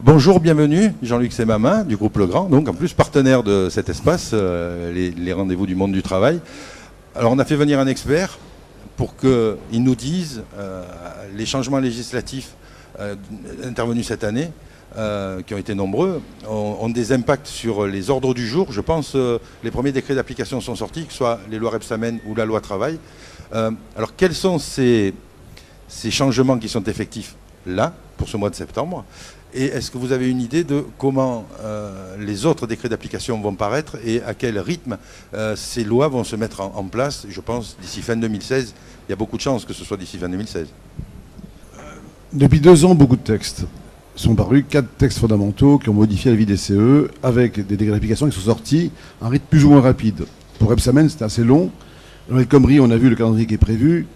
Bonjour, bienvenue, Jean-Luc Semamin du groupe Legrand, donc en plus partenaire de cet espace, les rendez-vous du monde du travail. Alors on a fait venir un expert pour qu'il nous dise les changements législatifs intervenus cette année, qui ont été nombreux, ont des impacts sur les ordres du jour. Je pense les premiers décrets d'application sont sortis, que ce soit les lois Rebsamen ou la loi travail. Alors quels sont ces changements qui sont effectifs là, pour ce mois de septembre ? Et est-ce que vous avez une idée de comment les autres décrets d'application vont paraître et à quel rythme ces lois vont se mettre en place, je pense, d'ici fin 2016 ? Il y a beaucoup de chances que ce soit d'ici fin 2016. Depuis 2 ans, beaucoup de textes sont parus, 4 textes fondamentaux qui ont modifié la vie des CE, avec des décrets d'application qui sont sortis à un rythme plus ou moins rapide. Pour Rebsamen, c'était assez long. Dans El Khomri, on a vu le calendrier qui est prévu.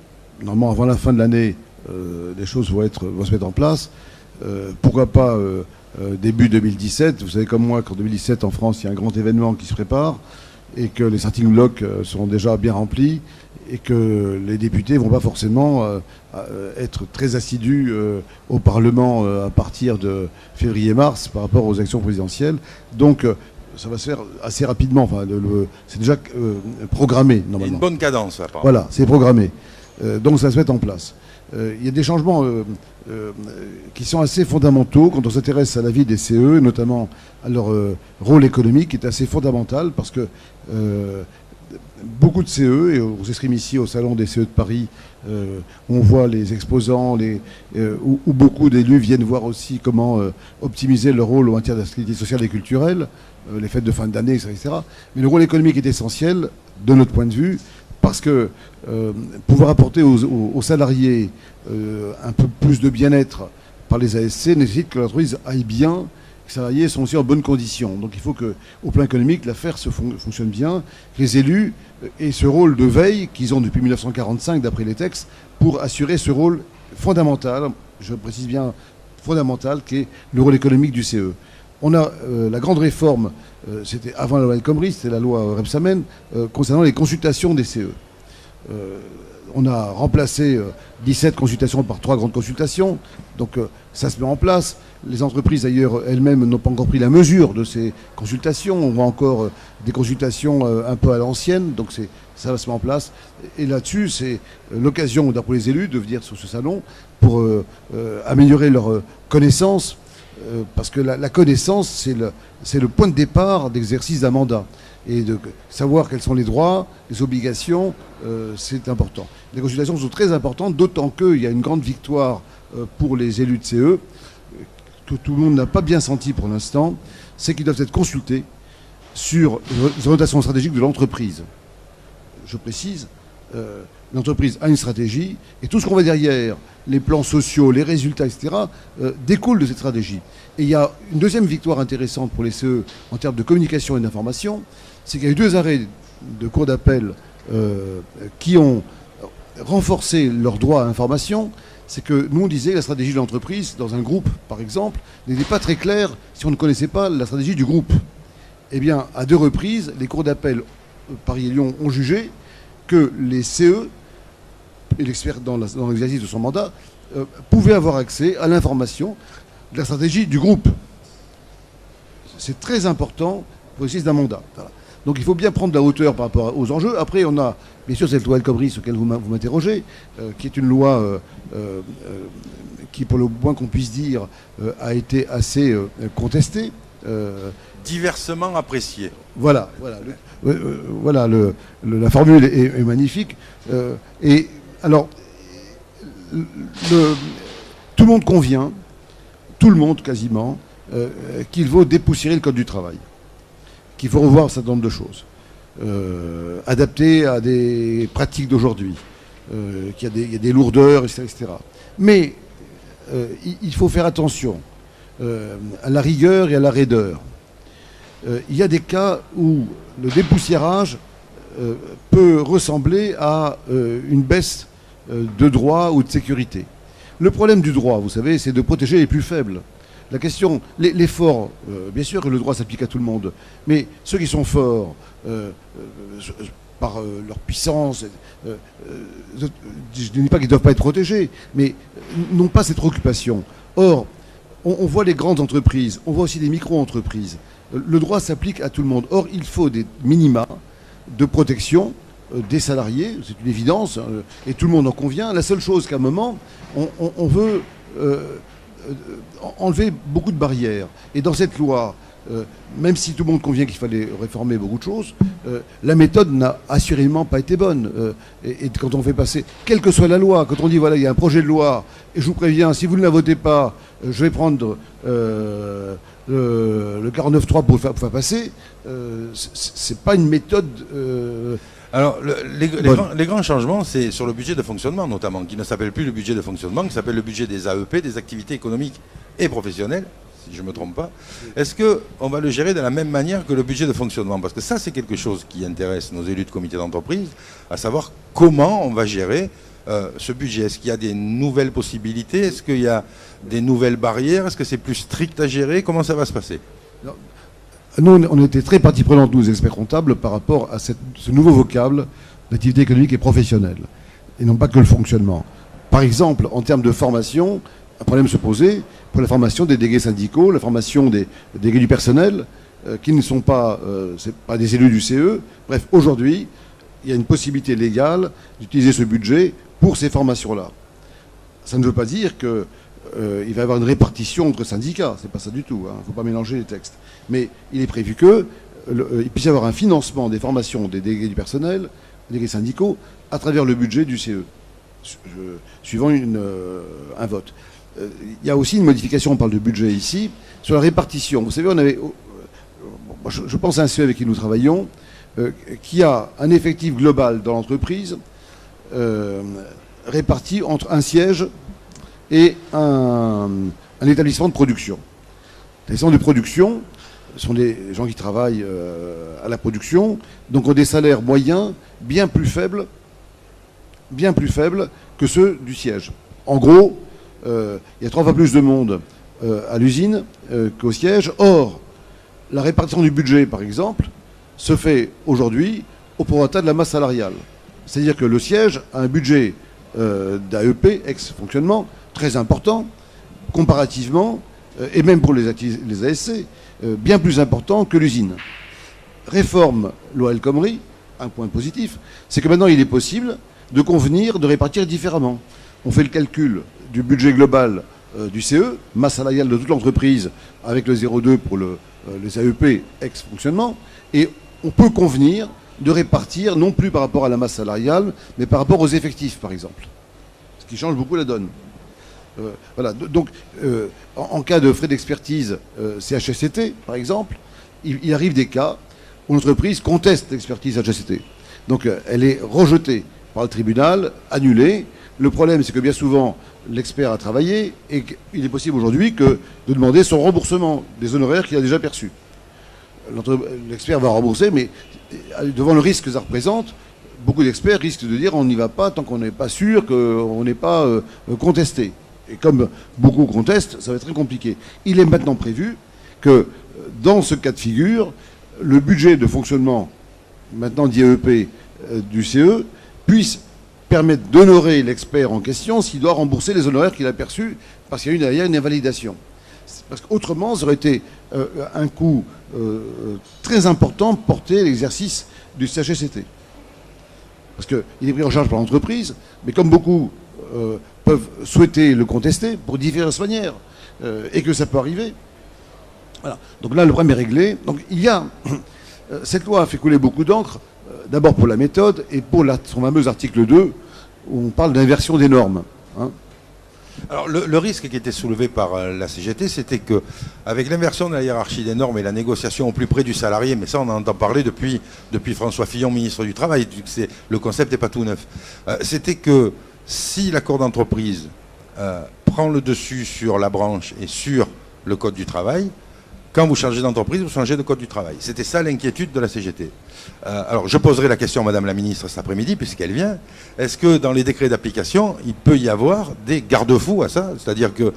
Normalement, avant la fin de l'année, les choses vont se mettre en place. Pourquoi pas début 2017. Vous savez comme moi qu'en 2017 en France il y a un grand événement qui se prépare et que les starting blocks seront déjà bien remplis et que les députés vont pas forcément être très assidus au Parlement à partir de février-mars par rapport aux élections présidentielles. Donc ça va se faire assez rapidement. Enfin, c'est déjà programmé normalement. Il y a une bonne cadence apparemment. Voilà, c'est programmé. Donc ça va se mettre en place. Il y a des changements qui sont assez fondamentaux quand on s'intéresse à la vie des CE, notamment à leur rôle économique, qui est assez fondamental parce que beaucoup de CE, et on s'exprime ici au Salon des CE de Paris, on voit les exposants, où beaucoup d'élus viennent voir aussi comment optimiser leur rôle en matière d'activité sociale et culturelle, les fêtes de fin d'année, etc. Mais le rôle économique est essentiel, de notre point de vue, parce que pouvoir apporter aux salariés un peu plus de bien-être par les ASC nécessite que l'entreprise aille bien, que les salariés sont aussi en bonnes conditions. Donc il faut qu'au plan économique, l'affaire fonctionne bien, que les élus aient ce rôle de veille qu'ils ont depuis 1945, d'après les textes, pour assurer ce rôle fondamental, je précise bien fondamental, qui est le rôle économique du CE. On a la grande réforme, c'était avant la loi El Khomri, c'était la loi Rebsamen, concernant les consultations des CE. On a remplacé 17 consultations par 3 grandes consultations, donc ça se met en place. Les entreprises d'ailleurs elles-mêmes n'ont pas encore pris la mesure de ces consultations. On voit encore des consultations un peu à l'ancienne, donc ça va se mettre en place. Et là-dessus, c'est l'occasion pour les élus de venir sur ce salon pour améliorer leur connaissance. Parce que la connaissance, c'est le point de départ d'exercice d'un mandat. Et de savoir quels sont les droits, les obligations, c'est important. Les consultations sont très importantes, d'autant qu'il y a une grande victoire pour les élus de CE, que tout le monde n'a pas bien senti pour l'instant, c'est qu'ils doivent être consultés sur les orientations stratégiques de l'entreprise. Je précise, l'entreprise a une stratégie, et tout ce qu'on va derrière, les plans sociaux, les résultats, etc., découlent de cette stratégie. Et il y a une deuxième victoire intéressante pour les CE en termes de communication et d'information, c'est qu'il y a eu 2 arrêts de cour d'appel qui ont renforcé leur droit à l'information. C'est que nous, on disait la stratégie de l'entreprise, dans un groupe, par exemple, n'était pas très claire si on ne connaissait pas la stratégie du groupe. Eh bien, à 2 reprises, les cours d'appel Paris et Lyon ont jugé que les CE, et l'expert dans l'exercice de son mandat, pouvaient avoir accès à l'information de la stratégie du groupe. C'est très important pour l'exercice d'un mandat. Voilà. Donc il faut bien prendre de la hauteur par rapport aux enjeux. Après, on a, bien sûr, cette loi El Khomri sur laquelle vous m'interrogez, qui est une loi qui, pour le moins qu'on puisse dire, a été assez contestée. Diversement appréciée. Voilà. La formule est magnifique. Et alors, tout le monde convient, tout le monde quasiment, qu'il faut dépoussiérer le Code du travail, qu'il faut revoir un certain nombre de choses, adapter à des pratiques d'aujourd'hui, qu'il y a des lourdeurs, etc. Mais il faut faire attention à la rigueur et à la raideur. Il y a des cas où le dépoussiérage peut ressembler à une baisse de droit ou de sécurité. Le problème du droit, vous savez, c'est de protéger les plus faibles. La question, les forts, bien sûr que le droit s'applique à tout le monde, mais ceux qui sont forts par leur puissance, je ne dis pas qu'ils ne doivent pas être protégés, mais n'ont pas cette préoccupation. Or, on voit les grandes entreprises, on voit aussi les micro-entreprises. Le droit s'applique à tout le monde. Or, il faut des minima de protection des salariés, c'est une évidence, et tout le monde en convient. La seule chose qu'à un moment, on veut enlever beaucoup de barrières. Et dans cette loi, même si tout le monde convient qu'il fallait réformer beaucoup de choses, la méthode n'a assurément pas été bonne. Et quand on fait passer, quelle que soit la loi, quand on dit voilà, il y a un projet de loi, et je vous préviens, si vous ne la votez pas, je vais prendre le 49.3 pour le faire passer, c'est pas une méthode. Alors, les grands changements, c'est sur le budget de fonctionnement notamment, qui ne s'appelle plus le budget de fonctionnement, qui s'appelle le budget des AEP, des activités économiques et professionnelles, si je ne me trompe pas. Est-ce qu'on va le gérer de la même manière que le budget de fonctionnement? Parce que ça, c'est quelque chose qui intéresse nos élus de comité d'entreprise, à savoir comment on va gérer ce budget. Est-ce qu'il y a des nouvelles possibilités? Est-ce qu'il y a des nouvelles barrières? Est-ce que c'est plus strict à gérer? Comment ça va se passer? Nous, on était très partie prenante, nous, experts comptables, par rapport à ce nouveau vocable d'activité économique et professionnelle, et non pas que le fonctionnement. Par exemple, en termes de formation, un problème se posait pour la formation des délégués syndicaux, la formation des délégués du personnel, qui ne sont pas, c'est pas des élus du CE. Bref, aujourd'hui, il y a une possibilité légale d'utiliser ce budget pour ces formations-là. Ça ne veut pas dire que il va y avoir une répartition entre syndicats, c'est pas ça du tout, il ne faut pas mélanger les textes. Mais il est prévu qu'il puisse y avoir un financement des formations des délégués du personnel, des délégués syndicaux, à travers le budget du CE, suivant un vote. Il y a aussi une modification, on parle de budget ici, sur la répartition. Vous savez, on avait, je pense à un CE avec qui nous travaillons, qui a un effectif global dans l'entreprise réparti entre un siège et un établissement de production. L'établissement de production sont des gens qui travaillent à la production, donc ont des salaires moyens bien plus faibles que ceux du siège. En gros, il y a 3 fois plus de monde à l'usine qu'au siège. Or, la répartition du budget, par exemple, se fait aujourd'hui au prorata de la masse salariale. C'est-à-dire que le siège a un budget d'AEP, ex-fonctionnement, très important, comparativement, et même pour les ASC, bien plus important que l'usine. Réforme loi El Khomri, un point positif, c'est que maintenant il est possible de convenir de répartir différemment. On fait le calcul du budget global du CE, masse salariale de toute l'entreprise, avec le 0,2 pour les AEP ex-fonctionnement, et on peut convenir de répartir non plus par rapport à la masse salariale, mais par rapport aux effectifs, par exemple. Ce qui change beaucoup la donne. Voilà. Donc, en cas de frais d'expertise CHSCT, par exemple, il arrive des cas où l'entreprise conteste l'expertise HSCT. Donc, elle est rejetée par le tribunal, annulée. Le problème, c'est que bien souvent, l'expert a travaillé et qu'il est possible aujourd'hui de demander son remboursement des honoraires qu'il a déjà perçus. L'expert va rembourser, mais devant le risque que ça représente, beaucoup d'experts risquent de dire on n'y va pas tant qu'on n'est pas sûr, qu'on n'est pas contesté. Et comme beaucoup contestent, ça va être très compliqué. Il est maintenant prévu que dans ce cas de figure, le budget de fonctionnement, maintenant d'IEP du CE, puisse permettre d'honorer l'expert en question s'il doit rembourser les honoraires qu'il a perçus parce qu'il y a eu derrière une invalidation. Parce qu'autrement, ça aurait été un coût très important porté à l'exercice du CHSCT. Parce qu'il est pris en charge par l'entreprise, mais comme beaucoup peuvent souhaiter le contester pour diverses manières, et que ça peut arriver. Voilà. Donc là, le problème est réglé. Donc il y a... cette loi a fait couler beaucoup d'encre, d'abord pour la méthode, et pour son fameux article 2, où on parle d'inversion des normes. Hein. Alors le risque qui était soulevé par la CGT, c'était que avec l'inversion de la hiérarchie des normes et la négociation au plus près du salarié, mais ça on en entend parler depuis François Fillon, ministre du Travail, le concept n'est pas tout neuf, c'était que si l'accord d'entreprise prend le dessus sur la branche et sur le code du travail, quand vous changez d'entreprise, vous changez de code du travail. C'était ça l'inquiétude de la CGT. Alors je poserai la question à Madame la Ministre cet après-midi, puisqu'elle vient. Est-ce que dans les décrets d'application, il peut y avoir des garde-fous à ça? C'est-à-dire que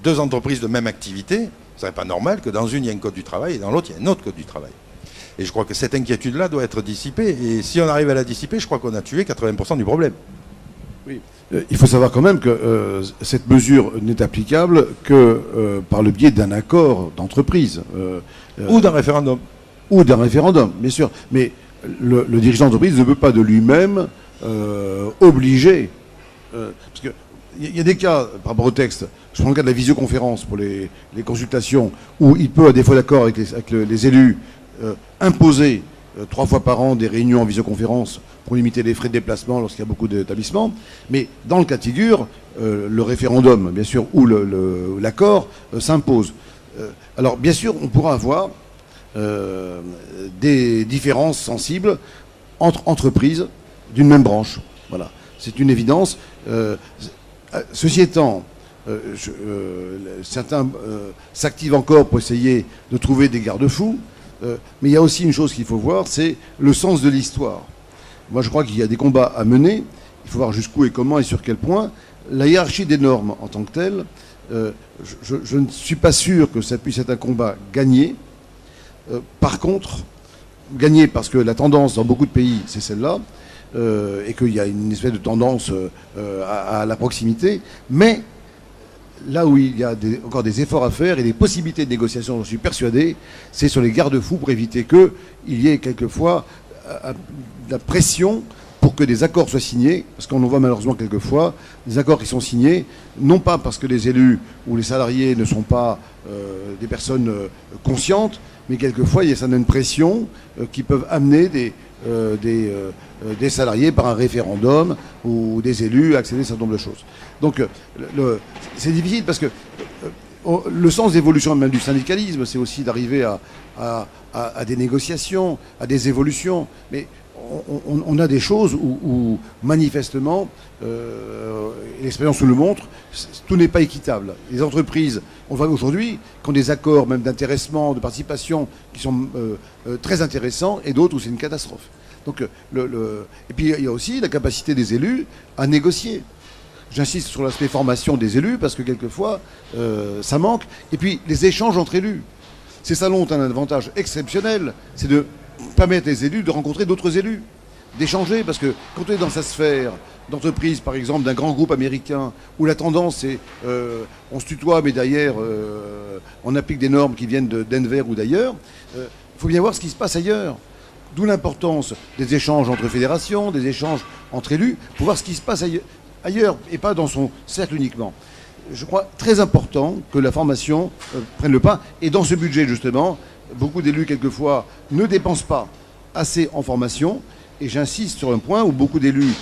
2 entreprises de même activité, ce serait pas normal que dans une, il y ait un code du travail et dans l'autre, il y a un autre code du travail. Et je crois que cette inquiétude-là doit être dissipée. Et si on arrive à la dissiper, je crois qu'on a tué 80% du problème. Oui. Il faut savoir quand même que cette mesure n'est applicable que par le biais d'un accord d'entreprise. Ou d'un référendum. Ou d'un référendum, bien sûr. Mais le dirigeant d'entreprise ne peut pas de lui-même obliger. Parce qu'il y a des cas, par rapport au texte, je prends le cas de la visioconférence pour les consultations, où il peut, à défaut d'accord avec les élus, imposer 3 fois par an des réunions en visioconférence pour limiter les frais de déplacement lorsqu'il y a beaucoup d'établissements. Mais dans le cas de figure, le référendum, bien sûr, ou l'accord s'impose. Alors, bien sûr, on pourra avoir des différences sensibles entre entreprises d'une même branche. Voilà, c'est une évidence. Ceci étant, certains s'activent encore pour essayer de trouver des garde-fous, mais il y a aussi une chose qu'il faut voir, c'est le sens de l'histoire. Moi, je crois qu'il y a des combats à mener. Il faut voir jusqu'où et comment et sur quel point. La hiérarchie des normes en tant que telle, je ne suis pas sûr que ça puisse être un combat gagné. Par contre, gagné parce que la tendance dans beaucoup de pays, c'est celle-là, et qu'il y a une espèce de tendance à la proximité, mais là où il y a encore des efforts à faire et des possibilités de négociation, j'en suis persuadé, c'est sur les garde-fous pour éviter qu'il y ait quelquefois de la pression pour que des accords soient signés, parce qu'on en voit malheureusement quelquefois, des accords qui sont signés, non pas parce que les élus ou les salariés ne sont pas des personnes conscientes, mais quelquefois il y a certaines pressions qui peuvent amener des salariés par un référendum ou des élus à accéder à un certain nombre de choses. Donc c'est difficile parce que le sens d'évolution même du syndicalisme, c'est aussi d'arriver à des négociations, à des évolutions. Mais on a des choses où manifestement, l'expérience nous le montre, tout n'est pas équitable. Les entreprises, on voit aujourd'hui, qui ont des accords même d'intéressement, de participation, qui sont très intéressants, et d'autres où c'est une catastrophe. Donc, et puis il y a aussi la capacité des élus à négocier. J'insiste sur l'aspect formation des élus, parce que quelquefois, ça manque. Et puis, les échanges entre élus. Ces salons ont un avantage exceptionnel, c'est de permettre les élus de rencontrer d'autres élus, d'échanger, parce que quand on est dans sa sphère d'entreprise, par exemple, d'un grand groupe américain, où la tendance c'est on se tutoie, mais derrière, on applique des normes qui viennent de Denver ou d'ailleurs, il faut bien voir ce qui se passe ailleurs. D'où l'importance des échanges entre fédérations, des échanges entre élus, pour voir ce qui se passe ailleurs, et pas dans son cercle uniquement. Je crois très important que la formation prenne le pas, et dans ce budget, justement, beaucoup d'élus, quelquefois, ne dépensent pas assez en formation. Et j'insiste sur un point où beaucoup d'élus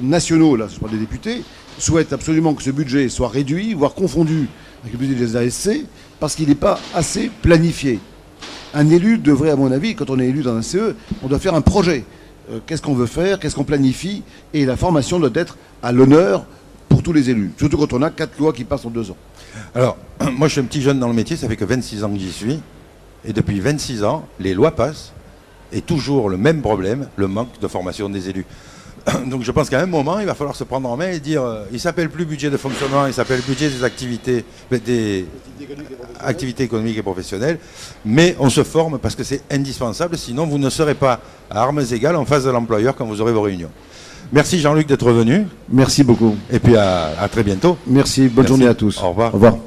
nationaux, là, je parle des députés, souhaitent absolument que ce budget soit réduit, voire confondu avec le budget des ASC, parce qu'il n'est pas assez planifié. Un élu devrait, à mon avis, quand on est élu dans un CE, on doit faire un projet. Qu'est-ce qu'on veut faire, qu'est-ce qu'on planifie, et la formation doit être à l'honneur pour tous les élus. Surtout quand on a 4 lois qui passent en 2 ans. Alors, moi je suis un petit jeune dans le métier, ça fait que 26 ans que j'y suis. Et depuis 26 ans, les lois passent, et toujours le même problème, le manque de formation des élus. Donc je pense qu'à un moment, il va falloir se prendre en main et dire, il ne s'appelle plus budget de fonctionnement, il s'appelle budget des activités économiques et professionnelles, mais on se forme parce que c'est indispensable, sinon vous ne serez pas à armes égales en face de l'employeur quand vous aurez vos réunions. Merci Jean-Luc d'être venu. Merci beaucoup. Et puis à très bientôt. Merci, bonne journée à tous. Au revoir. Au revoir.